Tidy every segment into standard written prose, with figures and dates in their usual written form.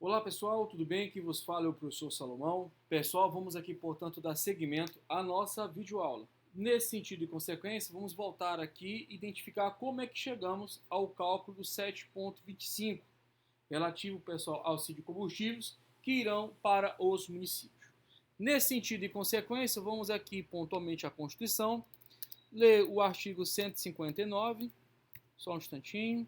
Olá pessoal, tudo bem? Aqui vos fala é o professor Salomão. Pessoal, vamos aqui, portanto, dar seguimento à nossa videoaula. Nesse sentido e consequência, vamos voltar aqui e identificar como é que chegamos ao cálculo do 7.25, relativo, pessoal, ao auxílio de combustíveis que irão para os municípios. Nesse sentido e consequência, vamos aqui pontualmente à Constituição, ler o artigo 159, só um instantinho.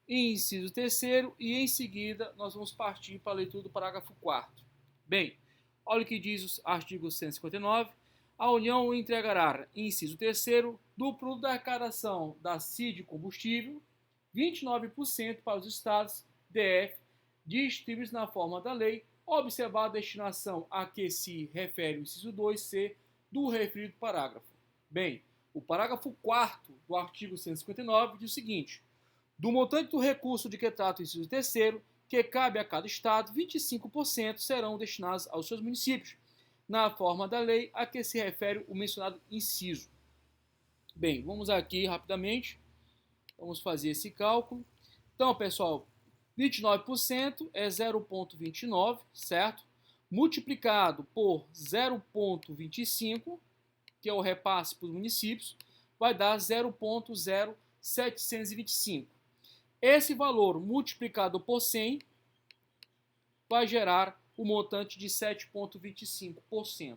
Inciso terceiro, e em seguida nós vamos partir para a leitura do parágrafo 4º. Bem, olha o que diz o artigo 159. A União entregará, inciso terceiro, do produto da arrecadação da CID combustível, 29% para os estados DF, distribuídos na forma da lei, observar a destinação a que se refere o inciso 2c do referido parágrafo. Bem, o parágrafo 4º do artigo 159 diz o seguinte: do montante do recurso de que trata o inciso terceiro, que cabe a cada estado, 25% serão destinados aos seus municípios, na forma da lei a que se refere o mencionado inciso. Bem, vamos aqui rapidamente, vamos fazer esse cálculo. Então, pessoal, 29% é 0,29, certo? Multiplicado por 0,25, que é o repasse para os municípios, vai dar 0,0725. Esse valor multiplicado por 100 vai gerar o montante de 7,25%.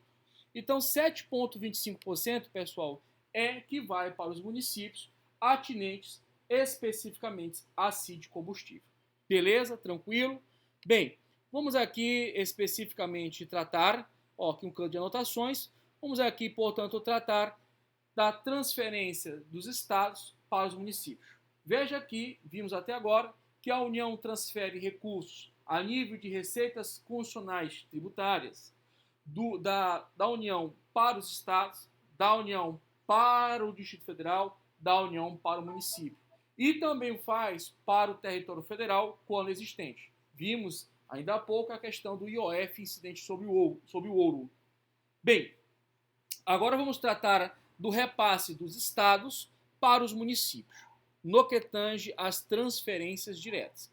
Então, 7,25%, pessoal, é que vai para os municípios atinentes especificamente a CID combustível. Beleza? Tranquilo? Bem, vamos aqui especificamente tratar, aqui um canto de anotações, vamos aqui, portanto, tratar da transferência dos estados para os municípios. Veja aqui, vimos até agora, que a União transfere recursos a nível de receitas constitucionais tributárias da União para os estados, da União para o Distrito Federal, da União para o município. E também faz para o território federal quando existente. Vimos ainda há pouco a questão do IOF incidente sobre o ouro. Bem, agora vamos tratar do repasse dos estados para os municípios, no que tange às transferências diretas.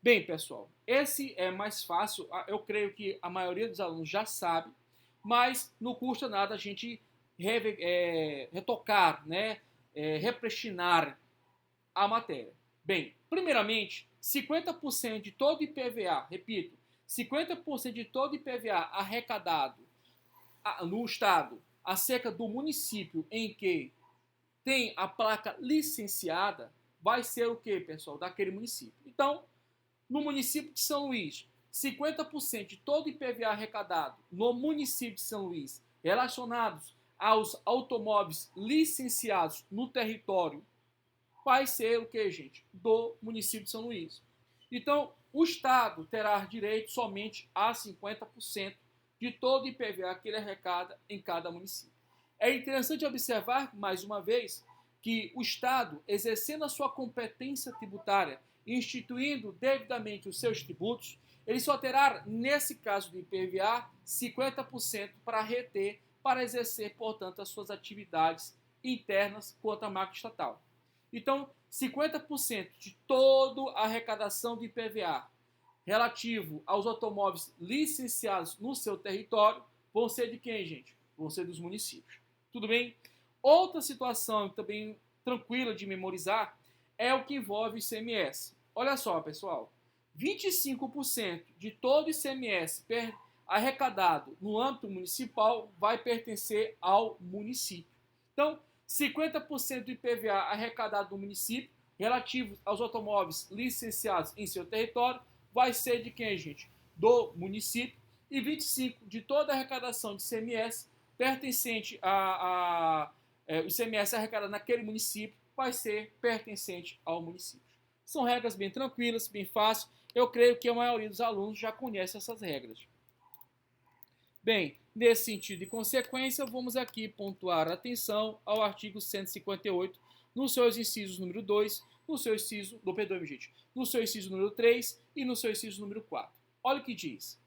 Bem, pessoal, esse é mais fácil, eu creio que a maioria dos alunos já sabe, mas não custa nada a gente retocar, né, repristinar a matéria. Bem, primeiramente, 50% de todo IPVA, repito, 50% de todo IPVA arrecadado no estado acerca do município em que tem a placa licenciada, vai ser o que, pessoal? Daquele município. Então, no município de São Luís, 50% de todo o IPVA arrecadado no município de São Luís relacionados aos automóveis licenciados no território vai ser o que, gente? Do município de São Luís. Então, o Estado terá direito somente a 50% de todo o IPVA que ele arrecada em cada município. É interessante observar, mais uma vez, que o Estado, exercendo a sua competência tributária, instituindo devidamente os seus tributos, ele só terá, nesse caso do IPVA, 50% para reter, para exercer, portanto, as suas atividades internas quanto à marca estatal. Então, 50% de toda a arrecadação do IPVA relativo aos automóveis licenciados no seu território vão ser de quem, gente? Vão ser dos municípios. Tudo bem? Outra situação também tranquila de memorizar é o que envolve o ICMS. Olha só, pessoal, 25% de todo o ICMS arrecadado no âmbito municipal vai pertencer ao município. Então, 50% do IPVA arrecadado no município, relativo aos automóveis licenciados em seu território, vai ser de quem, gente? Do município. E 25% de toda a arrecadação de ICMS pertencente o ICMS arrecadado naquele município vai ser pertencente ao município. São regras bem tranquilas, bem fáceis. Eu creio que a maioria dos alunos já conhece essas regras. Bem, nesse sentido e consequência, vamos aqui pontuar atenção ao artigo 158, nos seus incisos número 2, no seu inciso número 3 e no seu inciso número 4. Olha o que diz.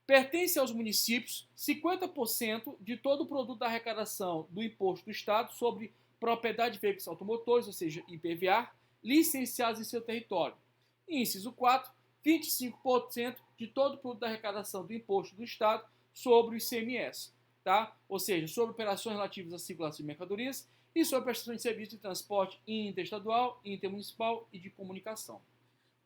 Pertence aos municípios 50% de todo o produto da arrecadação do imposto do Estado sobre propriedade de veículos automotores, ou seja, IPVA, licenciados em seu território. Inciso 4. 25% de todo o produto da arrecadação do imposto do Estado sobre o ICMS, tá? Ou seja, sobre operações relativas à circulação de mercadorias e sobre prestação de serviço de transporte interestadual, intermunicipal e de comunicação.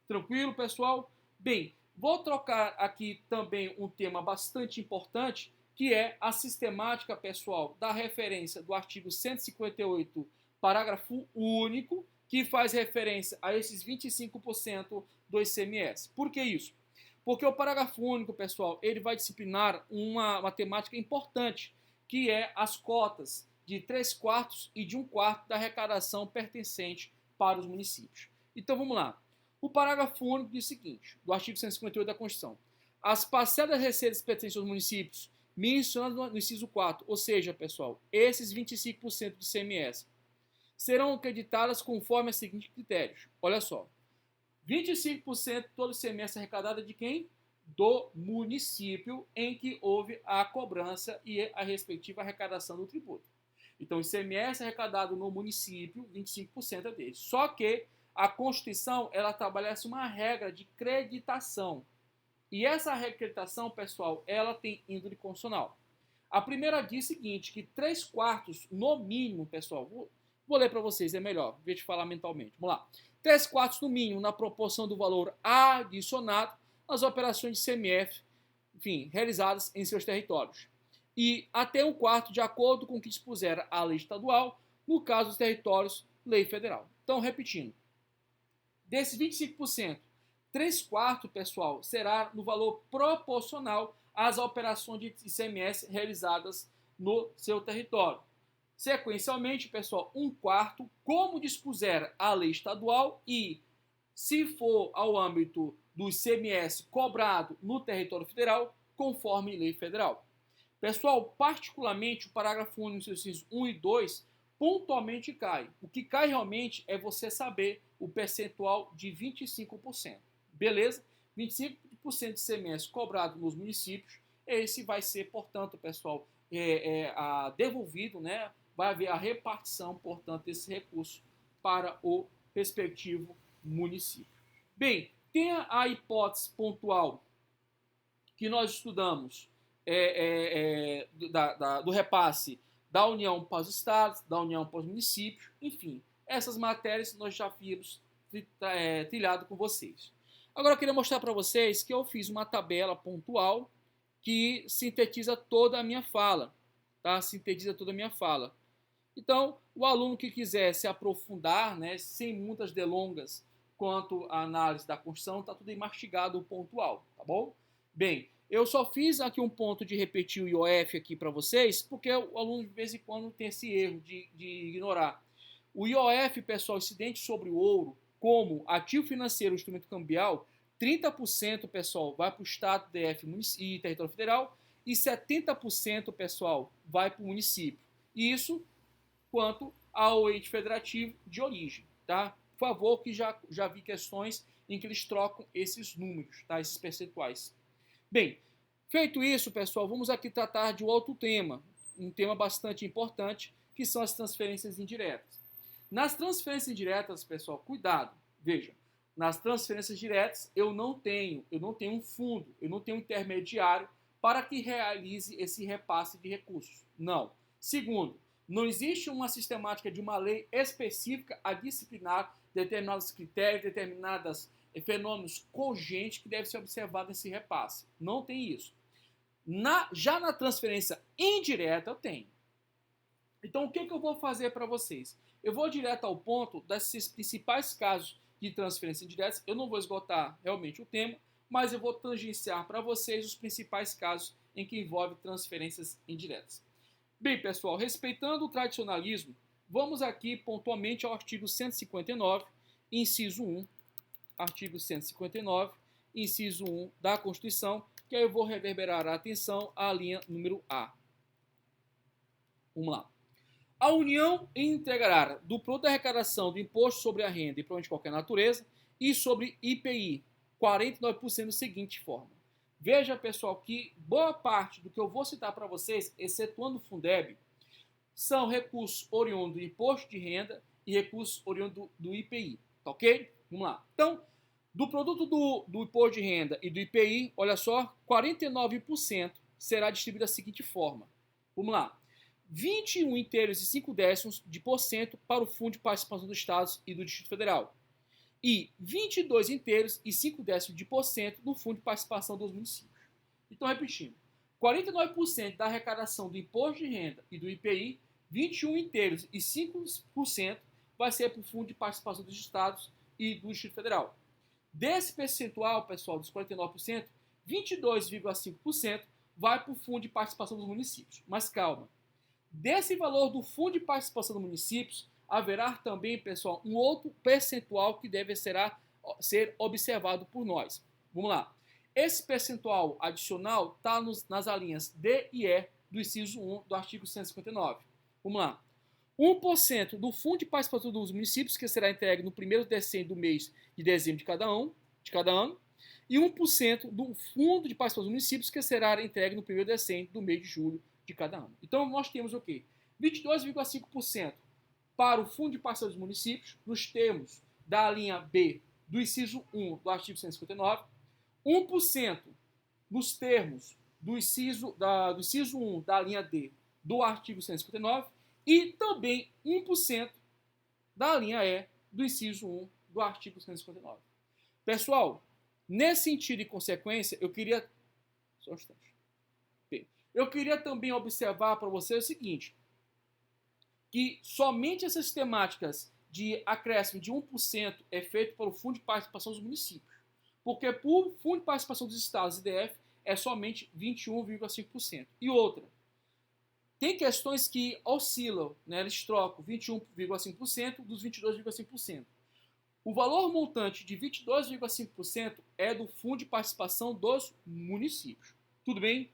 Tranquilo, pessoal? Bem, vou trocar aqui também um tema bastante importante, que é a sistemática, pessoal, da referência do artigo 158, parágrafo único, que faz referência a esses 25% do ICMS. Por que isso? Porque o parágrafo único, pessoal, ele vai disciplinar uma temática importante, que é as cotas de 3/4 e de 1/4 da arrecadação pertencente para os municípios. Então, vamos lá. O parágrafo único diz o seguinte, do artigo 158 da Constituição. As parcelas das receitas pertencentes aos municípios, mencionadas no inciso 4, ou seja, pessoal, esses 25% de ICMS, serão acreditadas conforme os seguintes critérios. Olha só, 25% de todo o ICMS arrecadado é de quem? Do município em que houve a cobrança e a respectiva arrecadação do tributo. Então, o ICMS arrecadado no município, 25% é dele. Só que a Constituição, ela estabelece uma regra de creditação. E essa acreditação, pessoal, ela tem índole constitucional. A primeira diz o seguinte, que 3/4, no mínimo, pessoal, vou ler para vocês, é melhor, em vez de falar mentalmente. Vamos lá. 3/4 no mínimo, na proporção do valor adicionado às operações de ICMS, enfim, realizadas em seus territórios. E até 1/4 de acordo com o que dispuser a lei estadual, no caso dos territórios, lei federal. Então, repetindo, desses 25%, 3/4, pessoal, será no valor proporcional às operações de ICMS realizadas no seu território. Sequencialmente, pessoal, 1/4, como dispuser a lei estadual e, se for ao âmbito do ICMS cobrado no território federal, conforme lei federal. Pessoal, particularmente, o parágrafo único, incisos 1 e 2, pontualmente cai. O que cai realmente é você saber o percentual de 25%. Beleza? 25% de ICMS cobrado nos municípios, esse vai ser, portanto, pessoal, devolvido, né? Vai haver a repartição, portanto, desse recurso para o respectivo município. Bem, tem a hipótese pontual que nós estudamos do repasse da União para os estados, da União para os municípios, enfim, essas matérias nós já vimos trilhado com vocês. Agora eu queria mostrar para vocês que eu fiz uma tabela pontual que sintetiza toda a minha fala, tá? Sintetiza toda a minha fala. Então, o aluno que quiser se aprofundar, né, sem muitas delongas quanto à análise da Constituição, está tudo aí mastigado, o pontual, tá bom? Bem, eu só fiz aqui um ponto de repetir o IOF aqui para vocês, porque o aluno de vez em quando tem esse erro de ignorar. O IOF, pessoal, incidente sobre o ouro, como ativo financeiro, instrumento cambial, 30%, pessoal, vai para o Estado, DF e Território Federal, e 70%, pessoal, vai para o município. Isso quanto ao ente federativo de origem, tá? Por favor, que já vi questões em que eles trocam esses números, tá? Esses percentuais. Bem, feito isso, pessoal, vamos aqui tratar de outro tema, um tema bastante importante, que são as transferências indiretas. Nas transferências indiretas, pessoal, cuidado, veja, nas transferências diretas eu não tenho um fundo, eu não tenho um intermediário para que realize esse repasse de recursos. Não. Segundo, não existe uma sistemática de uma lei específica a disciplinar determinados critérios, determinados fenômenos congênitos que devem ser observados nesse repasse. Não tem isso. Já na transferência indireta, eu tenho. Então, o que eu vou fazer para vocês? Eu vou direto ao ponto desses principais casos de transferência indireta. Eu não vou esgotar realmente o tema, mas eu vou tangenciar para vocês os principais casos em que envolve transferências indiretas. Bem, pessoal, respeitando o tradicionalismo, vamos aqui pontualmente ao artigo 159, inciso 1, artigo 159, inciso 1 da Constituição, que aí eu vou reverberar a atenção à linha número A. Vamos lá. A União integrará do produto da arrecadação do imposto sobre a renda e provavelmente de qualquer natureza e sobre IPI, 49% da seguinte forma. Veja, pessoal, que boa parte do que eu vou citar para vocês, excetuando o Fundeb, são recursos oriundos do imposto de renda e recursos oriundos do IPI, tá ok? Vamos lá. Então, Do produto do imposto de renda e do IPI, olha só, 49% será distribuído da seguinte forma. Vamos lá. 21 inteiros e 5 décimos de por cento para o Fundo de Participação dos Estados e do Distrito Federal. E 22 inteiros e 5 décimos de por cento no Fundo de Participação dos Municípios. Então, repetindo, 49% da arrecadação do imposto de renda e do IPI, 21 inteiros e 5% vai ser para o Fundo de Participação dos Estados e do Distrito Federal. Desse percentual, pessoal, dos 49%, 22,5% vai para o Fundo de Participação dos Municípios. Mas calma. Desse valor do Fundo de Participação dos Municípios, haverá também, pessoal, um outro percentual que deve ser observado por nós. Vamos lá. Esse percentual adicional está nas alíneas D e E do inciso 1 do artigo 159. Vamos lá. 1% do Fundo de Participação dos Municípios, que será entregue no primeiro decênio do mês de dezembro de cada ano, e 1% do Fundo de Participação dos Municípios, que será entregue no primeiro decênio do mês de julho de cada ano. Então, nós temos o quê? 22,5% para o Fundo de Participação dos Municípios, nos termos da linha B do inciso 1 do artigo 159, 1% nos termos do inciso 1 da linha D do artigo 159 e também 1% da linha E do inciso 1 do artigo 159. Pessoal, nesse sentido e consequência, eu queria... Só um instante. Eu queria também observar para você o seguinte, que somente essas temáticas de acréscimo de 1% é feito pelo Fundo de Participação dos Municípios, porque por Fundo de Participação dos Estados e DF é somente 21,5%. E outra, tem questões que oscilam, né? Eles trocam 21,5% dos 22,5%. O valor montante de 22,5% é do Fundo de Participação dos Municípios. Tudo bem?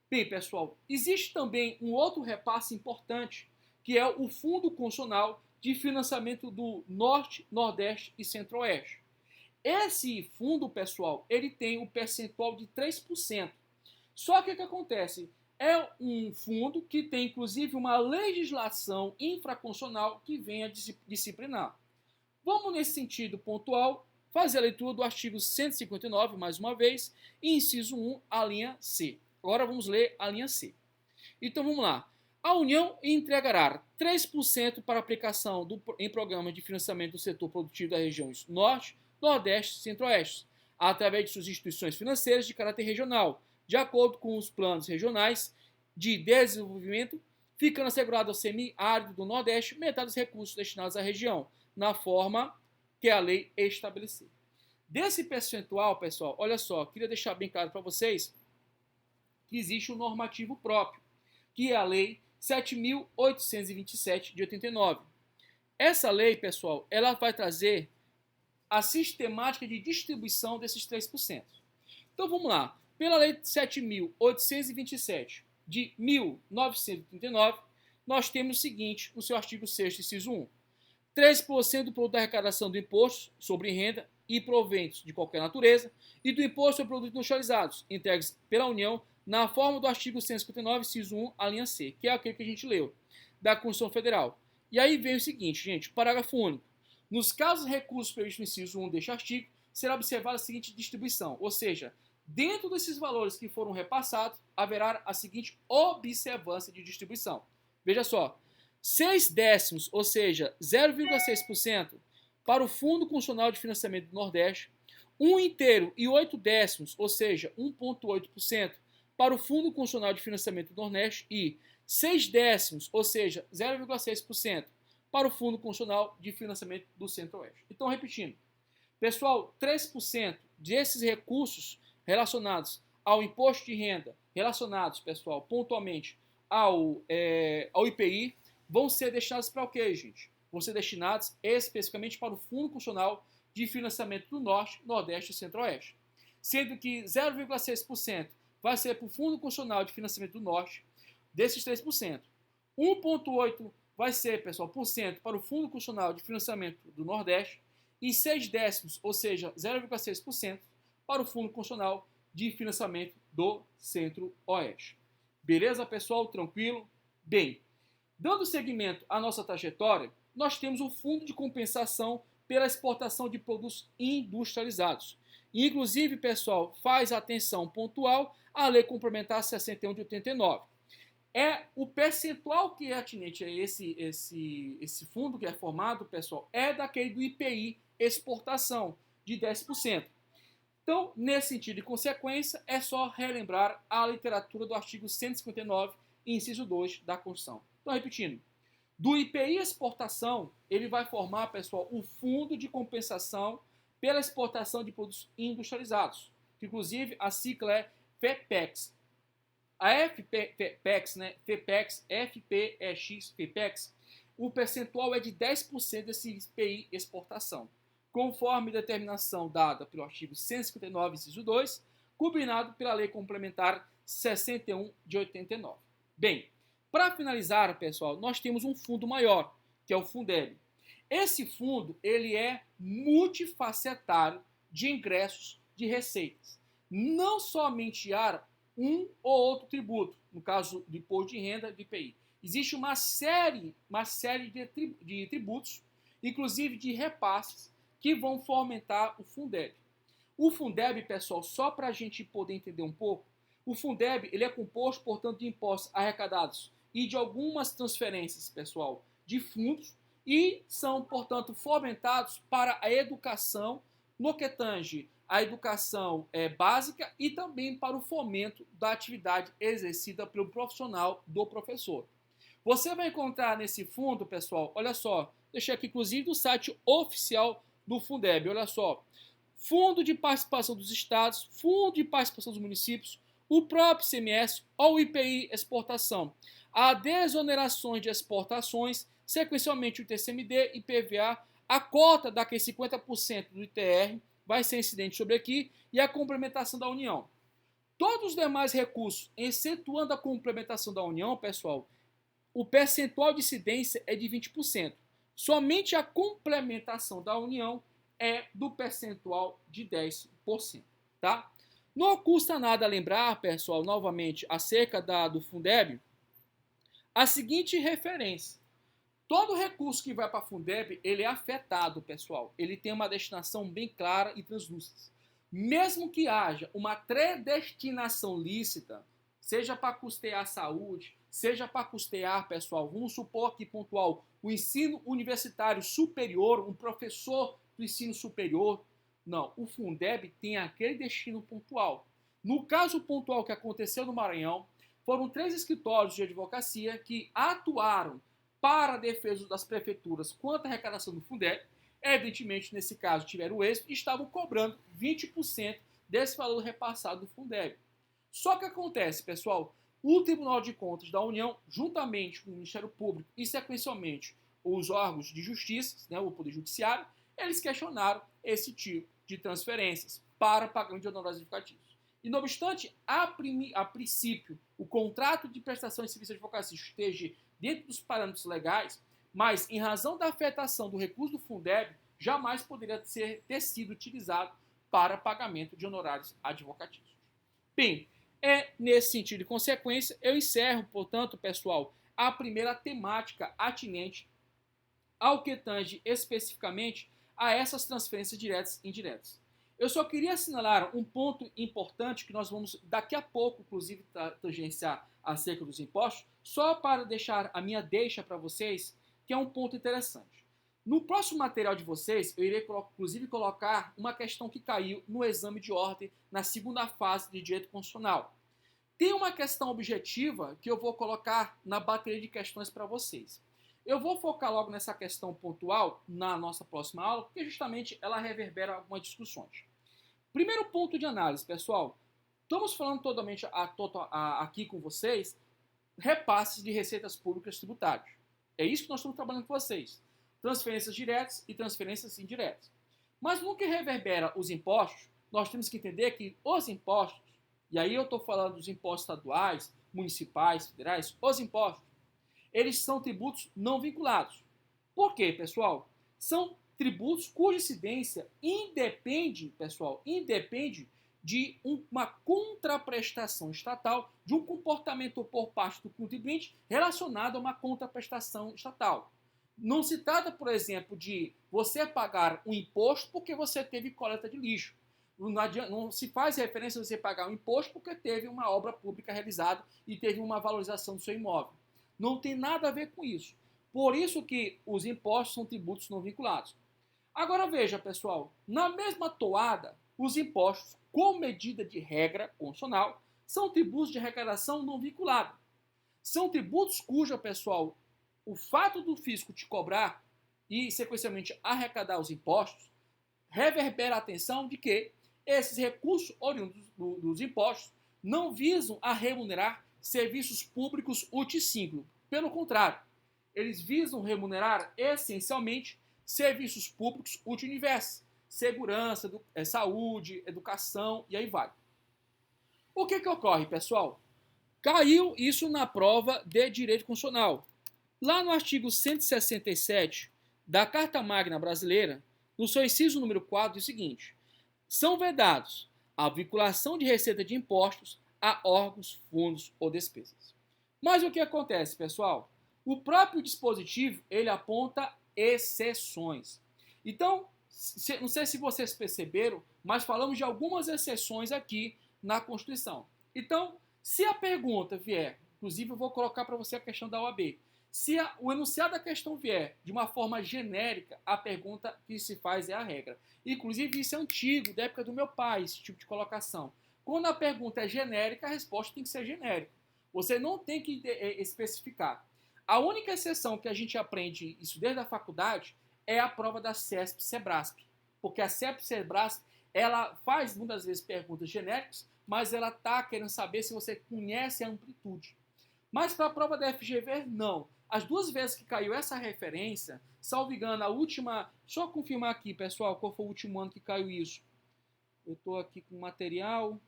Bem, pessoal, existe também um outro repasse importante, que é o Fundo Constitucional de Financiamento do Norte, Nordeste e Centro-Oeste. Esse fundo, pessoal, ele tem um percentual de 3%. Só que o que acontece? É um fundo que tem, inclusive, uma legislação infraconstitucional que vem a disciplinar. Vamos, nesse sentido pontual, fazer a leitura do artigo 159, mais uma vez, e inciso 1, a linha C. Agora vamos ler a linha C. Então, vamos lá. A União entregará 3% para aplicação em programas de financiamento do setor produtivo das regiões Norte, Nordeste e Centro-Oeste, através de suas instituições financeiras de caráter regional, de acordo com os planos regionais de desenvolvimento, ficando assegurado ao semiárido do Nordeste metade dos recursos destinados à região, na forma que a lei estabelecer. Desse percentual, pessoal, olha só, queria deixar bem claro para vocês que existe um normativo próprio, que é a Lei 7.827 de 89. Essa lei, pessoal, ela vai trazer a sistemática de distribuição desses 3%. Então vamos lá. Pela Lei 7.827 de 1939, nós temos o seguinte, no seu artigo 6º, inciso 1. 13% do produto da arrecadação do imposto sobre renda e proventos de qualquer natureza e do imposto sobre produtos industrializados, entregues pela União na forma do artigo 159, inciso 1, a linha C, que é aquele que a gente leu, da Constituição Federal. E aí vem o seguinte, gente, parágrafo único. Nos casos de recursos previstos no inciso 1 deste artigo, será observada a seguinte distribuição, ou seja, dentro desses valores que foram repassados, haverá a seguinte observância de distribuição. Veja só, 6 décimos, ou seja, 0,6% para o Fundo Constitucional de Financiamento do Nordeste, 1 inteiro e 8 décimos, ou seja, 1,8% para o Fundo Constitucional de Financiamento do Nordeste e 6 décimos, ou seja, 0,6% para o Fundo Constitucional de Financiamento do Centro-Oeste. Então, repetindo, pessoal, 3% desses recursos relacionados ao imposto de renda, relacionados, pessoal, pontualmente ao IPI, vão ser destinados para o quê, gente? Vão ser destinados especificamente para o Fundo Constitucional de Financiamento do Norte, Nordeste e Centro-Oeste. Sendo que 0,6% vai ser para o Fundo Constitucional de Financiamento do Norte, desses 3%. 1,8% vai ser, pessoal, por cento para o Fundo Constitucional de Financiamento do Nordeste e 6 décimos, ou seja, 0,6% para o Fundo Constitucional de Financiamento do Centro-Oeste. Beleza, pessoal? Tranquilo? Bem, dando seguimento à nossa trajetória, nós temos o Fundo de Compensação pela exportação de produtos industrializados. Inclusive, pessoal, faz atenção pontual à Lei Complementar 61 de 89. O percentual que é atinente a esse fundo que é formado, pessoal, é daquele do IPI exportação, de 10%. Então, nesse sentido de consequência, é só relembrar a literatura do artigo 159, inciso 2 da Constituição. Então, repetindo, do IPI exportação, ele vai formar, pessoal, o Fundo de Compensação pela Exportação de Produtos Industrializados, que inclusive a sigla é FEPEX. A FPEX, né, FEPEX, FPEX, FEPEX, o percentual é de 10% desse IPI exportação, conforme determinação dada pelo artigo 159, inciso 2, combinado pela Lei Complementar 61 de 89. Bem, para finalizar, pessoal, nós temos um fundo maior, que é o Fundeb. Esse fundo, ele é multifacetário de ingressos de receitas. Não somente há um ou outro tributo, no caso do imposto de renda do IPI. Existe uma série de tributos, inclusive de repasses, que vão fomentar o Fundeb. O Fundeb, pessoal, só para a gente poder entender um pouco, o Fundeb ele é composto, portanto, de impostos arrecadados e de algumas transferências, pessoal, de fundos e são, portanto, fomentados para a educação no que tange a educação básica e também para o fomento da atividade exercida pelo profissional do professor. Você vai encontrar nesse fundo, pessoal, olha só, deixei aqui inclusive do site oficial do Fundeb, olha só, Fundo de Participação dos Estados, Fundo de Participação dos Municípios, o próprio ICMS ou o IPI Exportação. Há desonerações de exportações, sequencialmente o TCMD e PVA, a cota daqueles 50% do ITR vai ser incidente sobre aqui e a complementação da União. Todos os demais recursos, excetuando a complementação da União, pessoal, o percentual de incidência é de 20%. Somente a complementação da União é do percentual de 10%, tá? Não custa nada lembrar, pessoal, novamente, acerca do Fundeb, a seguinte referência. Todo recurso que vai para a Fundeb, ele é afetado, pessoal. Ele tem uma destinação bem clara e translúcida. Mesmo que haja uma predestinação lícita, seja para custear a saúde, seja para custear, pessoal, vamos supor aqui pontual, o ensino universitário superior, um professor do ensino superior. Não, o Fundeb tem aquele destino pontual. No caso pontual que aconteceu no Maranhão, foram 3 escritórios de advocacia que atuaram para a defesa das prefeituras quanto à arrecadação do Fundeb. Evidentemente, nesse caso, tiveram êxito e estavam cobrando 20% desse valor repassado do Fundeb. Só que acontece, pessoal, o Tribunal de Contas da União, juntamente com o Ministério Público e, sequencialmente, os órgãos de justiça, né, o Poder Judiciário, eles questionaram esse tipo de transferências para pagamento de honorários advocatícios. E, não obstante, a princípio, o contrato de prestação de serviço de advocacia esteja dentro dos parâmetros legais, mas, em razão da afetação do recurso do Fundeb, jamais poderia ter sido utilizado para pagamento de honorários advocatícios. Bem, nesse sentido de consequência, eu encerro, portanto, pessoal, a primeira temática atinente ao que tange especificamente a essas transferências diretas e indiretas. Eu só queria assinalar um ponto importante que nós vamos daqui a pouco, inclusive, tangenciar acerca dos impostos, só para deixar a minha deixa para vocês, que é um ponto interessante. No próximo material de vocês, eu irei, inclusive, colocar uma questão que caiu no exame de ordem na segunda fase de direito constitucional. Tem uma questão objetiva que eu vou colocar na bateria de questões para vocês. Eu vou focar logo nessa questão pontual na nossa próxima aula, porque justamente ela reverbera algumas discussões. Primeiro ponto de análise, pessoal. Estamos falando totalmente aqui com vocês repasses de receitas públicas tributárias. É isso que nós estamos trabalhando com vocês. Transferências diretas e transferências indiretas. Mas no que reverbera os impostos, nós temos que entender que os impostos, e aí eu estou falando dos impostos estaduais, municipais, federais, os impostos, eles são tributos não vinculados. Por quê, pessoal? São tributos cuja incidência independe, pessoal, de uma contraprestação estatal, de um comportamento por parte do contribuinte relacionado a uma contraprestação estatal. Não se trata, por exemplo, de você pagar um imposto porque você teve coleta de lixo. Não se faz referência a você pagar um imposto porque teve uma obra pública realizada e teve uma valorização do seu imóvel. Não tem nada a ver com isso. Por isso que os impostos são tributos não vinculados. Agora veja, pessoal, na mesma toada, os impostos, com medida de regra constitucional, são tributos de arrecadação não vinculada. São tributos cujo, pessoal, o fato do fisco te cobrar e, sequencialmente, arrecadar os impostos, reverbera a atenção de que esses recursos oriundos dos impostos não visam a remunerar serviços públicos uticínclo. Pelo contrário, eles visam remunerar, essencialmente, serviços públicos universo, segurança, saúde, educação e aí vai. O que ocorre, pessoal? Caiu isso na prova de direito constitucional. Lá no artigo 167 da Carta Magna Brasileira, no seu inciso número 4, diz o seguinte: são vedados a vinculação de receita de impostos a órgãos, fundos ou despesas. Mas o que acontece, pessoal? O próprio dispositivo, ele aponta exceções. Então, não sei se vocês perceberam, mas falamos de algumas exceções aqui na Constituição. Então, se a pergunta vier, inclusive eu vou colocar para você a questão da OAB, se o enunciado da questão vier de uma forma genérica, a pergunta que se faz é a regra. Inclusive, isso é antigo, da época do meu pai, esse tipo de colocação. Quando a pergunta é genérica, a resposta tem que ser genérica. Você não tem que especificar. A única exceção que a gente aprende isso desde a faculdade é a prova da CESP-SEBRASP. Porque a CESP-SEBRASP, ela faz muitas vezes perguntas genéricas, mas ela está querendo saber se você conhece a amplitude. Mas para a prova da FGV, não. As duas vezes que caiu essa referência, salvo engano, a última... Deixa eu confirmar aqui, pessoal, qual foi o último ano que caiu isso. Eu estou aqui com material...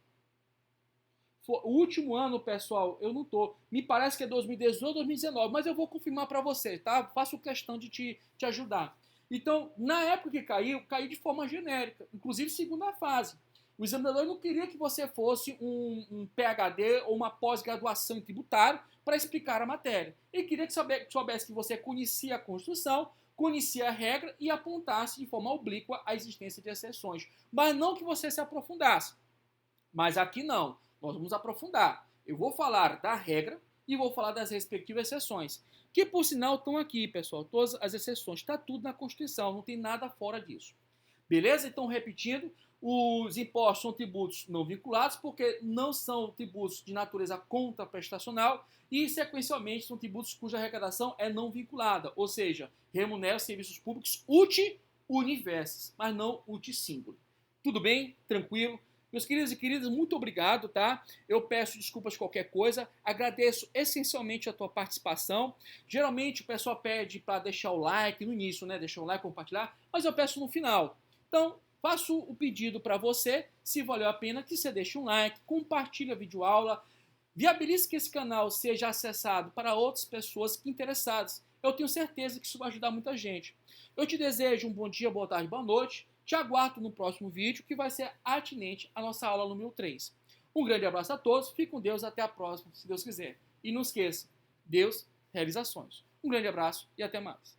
O último ano, pessoal, eu não tô. Me parece que é 2018 ou 2019, mas eu vou confirmar para você, tá? Faço questão de te ajudar. Então, na época que caiu de forma genérica, inclusive segunda fase. O examinador não queria que você fosse um PhD ou uma pós-graduação em tributário para explicar a matéria. Ele queria que soubesse que você conhecia a Constituição, conhecia a regra e apontasse de forma oblíqua a existência de exceções. Mas não que você se aprofundasse. Mas aqui não. Nós vamos aprofundar. Eu vou falar da regra e vou falar das respectivas exceções. Que, por sinal, estão aqui, pessoal. Todas as exceções. Está tudo na Constituição. Não tem nada fora disso. Beleza? Então, repetindo, os impostos são tributos não vinculados porque não são tributos de natureza contraprestacional e, sequencialmente, são tributos cuja arrecadação é não vinculada. Ou seja, remuneram serviços públicos universos, mas não uticínclo. Tudo bem? Tranquilo? Meus queridos e queridas, muito obrigado, tá? Eu peço desculpas qualquer coisa, agradeço essencialmente a tua participação. Geralmente o pessoal pede para deixar o like no início, né? Deixar o like, compartilhar, mas eu peço no final. Então, faço o pedido para você, se valeu a pena, que você deixe um like, compartilhe a videoaula, viabilize que esse canal seja acessado para outras pessoas interessadas. Eu tenho certeza que isso vai ajudar muita gente. Eu te desejo um bom dia, boa tarde, boa noite. Te aguardo no próximo vídeo, que vai ser atinente à nossa aula número 3. Um grande abraço a todos, fique com Deus, até a próxima, se Deus quiser. E não esqueça, Deus, realizações. Um grande abraço e até mais.